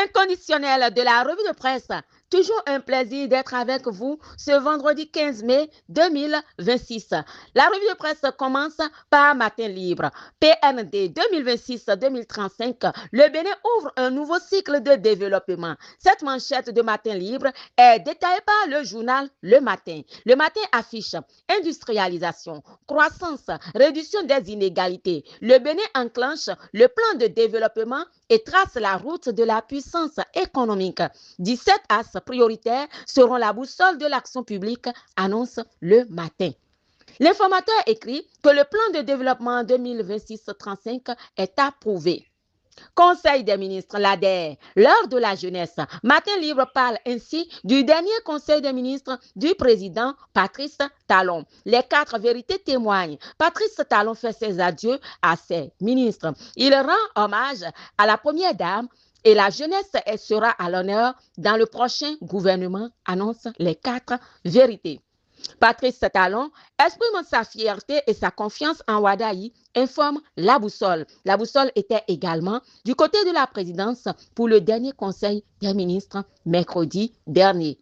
Inconditionnel de la revue de presse. Toujours un plaisir d'être avec vous ce vendredi 15 mai 2026. La revue de presse commence par Matin Libre. PND 2026-2035, le Bénin ouvre un nouveau cycle de développement. Cette manchette de Matin Libre est détaillée par le journal Le Matin. Le Matin affiche industrialisation, croissance, réduction des inégalités. Le Bénin enclenche le plan de développement et trace la route de la puissance économique. 17 axes prioritaires seront la boussole de l'action publique, annonce Le Matin. L'informateur écrit que le plan de développement 2026-35 est approuvé. Conseil des ministres, l'ADER, l'heure de la jeunesse. Matin Libre parle ainsi du dernier conseil des ministres du président Patrice Talon. Les 4 vérités témoignent. Patrice Talon fait ses adieux à ses ministres. Il rend hommage à la première dame et la jeunesse sera à l'honneur dans le prochain gouvernement, annonce les 4 vérités. Patrice Talon exprime sa fierté et sa confiance en Wadayi, informe La Boussole. La Boussole était également du côté de la présidence pour le dernier conseil des ministres mercredi dernier.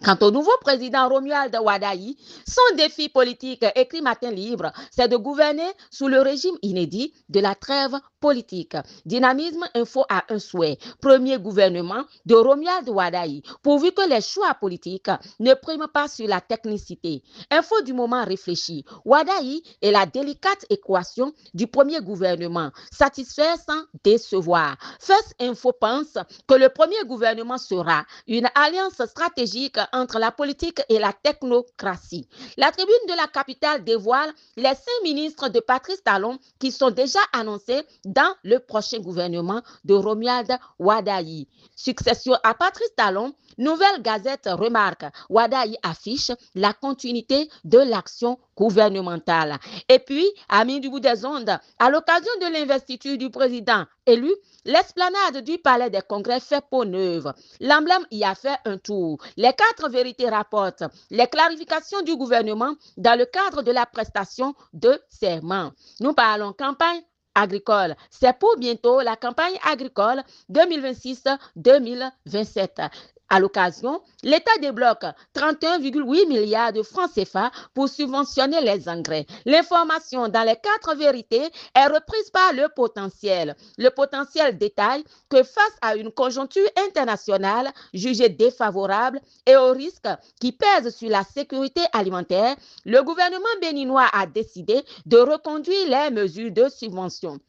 Quant au nouveau président Romuald Wadayi, son défi politique, écrit Matin Libre, c'est de gouverner sous le régime inédit de la trêve politique. Dynamisme Info a un souhait. Premier gouvernement de Romuald Wadayi, pourvu que les choix politiques ne priment pas sur la technicité. Info du moment réfléchi. Wadayi est la délicate équation du premier gouvernement. Satisfaire sans décevoir. First Info pense que le premier gouvernement sera une alliance stratégique entre la politique et la technocratie. La tribune de la capitale dévoile les 5 ministres de Patrice Talon qui sont déjà annoncés dans le prochain gouvernement de Romuald Wadayi. Succession à Patrice Talon, Nouvelle Gazette remarque, Wadayi affiche la continuité de l'action gouvernementale. Et puis, amis du bout des ondes, à l'occasion de l'investiture du président élu, l'esplanade du Palais des Congrès fait peau neuve. L'emblème y a fait un tour. Les 4 vérités rapportent les clarifications du gouvernement dans le cadre de la prestation de serment. Nous parlons campagne agricole. C'est pour bientôt la campagne agricole 2026-2027. À l'occasion, l'État débloque 31,8 milliards de francs CFA pour subventionner les engrais. L'information dans les 4 vérités est reprise par le potentiel. Le potentiel détaille que face à une conjoncture internationale jugée défavorable et aux risques qui pèsent sur la sécurité alimentaire, le gouvernement béninois a décidé de reconduire les mesures de subvention.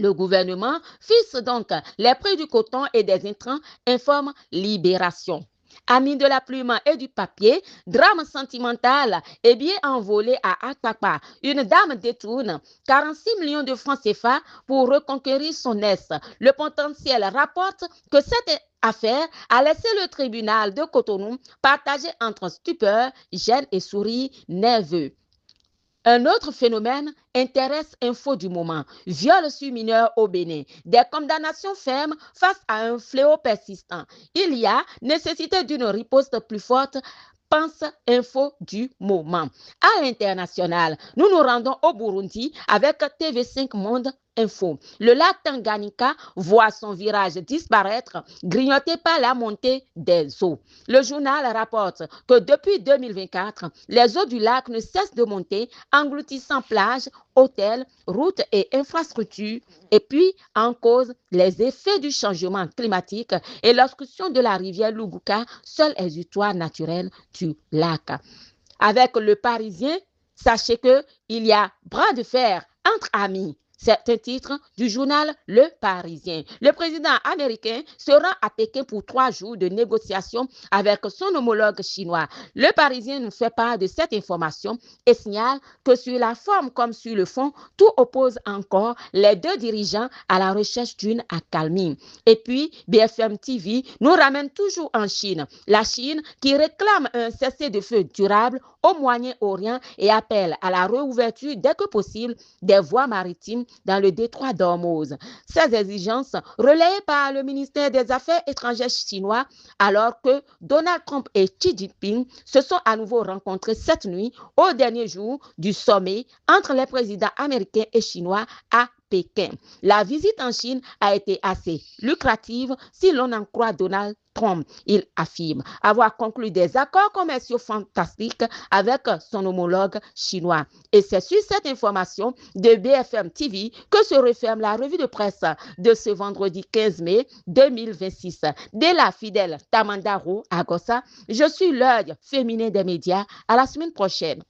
Le gouvernement fixe donc les prix du coton et des intrants, informe Libération. Amis de la plume et du papier, drame sentimental et bien envolé à Akpakpa. Une dame détourne 46 millions de francs CFA pour reconquérir son ex. Le potentiel rapporte que cette affaire a laissé le tribunal de Cotonou partagé entre stupeur, gêne et sourire nerveux. Un autre phénomène intéresse Info du moment. Viol sur mineur au Bénin. Des condamnations fermes face à un fléau persistant. Il y a nécessité d'une riposte plus forte, pense Info du moment. À l'international, nous nous rendons au Burundi avec TV5 Monde Info. Le lac Tanganyika voit son virage disparaître, grignoté par la montée des eaux. Le journal rapporte que depuis 2024, les eaux du lac ne cessent de monter, engloutissant plages, hôtels, routes et infrastructures. Et puis, en cause, les effets du changement climatique et l'obstruction de la rivière Luguka, seul exutoire naturel du lac. Avec le Parisien, sachez qu'il y a bras de fer entre amis. C'est un titre du journal Le Parisien. Le président américain se rend à Pékin pour 3 jours de négociations avec son homologue chinois. Le Parisien nous fait part de cette information et signale que sur la forme comme sur le fond, tout oppose encore les 2 dirigeants à la recherche d'une accalmie. Et puis, BFM TV nous ramène toujours en Chine. La Chine qui réclame un cessez-le-feu durable au Moyen-Orient et appelle à la réouverture dès que possible des voies maritimes dans le détroit d'Ormuz. Ces exigences relayées par le ministère des Affaires étrangères chinois alors que Donald Trump et Xi Jinping se sont à nouveau rencontrés cette nuit au dernier jour du sommet entre les présidents américains et chinois à Pékin. La visite en Chine a été assez lucrative si l'on en croit Donald Trump. Il affirme avoir conclu des accords commerciaux fantastiques avec son homologue chinois. Et c'est sur cette information de BFM TV que se referme la revue de presse de ce vendredi 15 mai 2026. De la fidèle Tamandaro Agossa, je suis l'œil féminin des médias. À la semaine prochaine.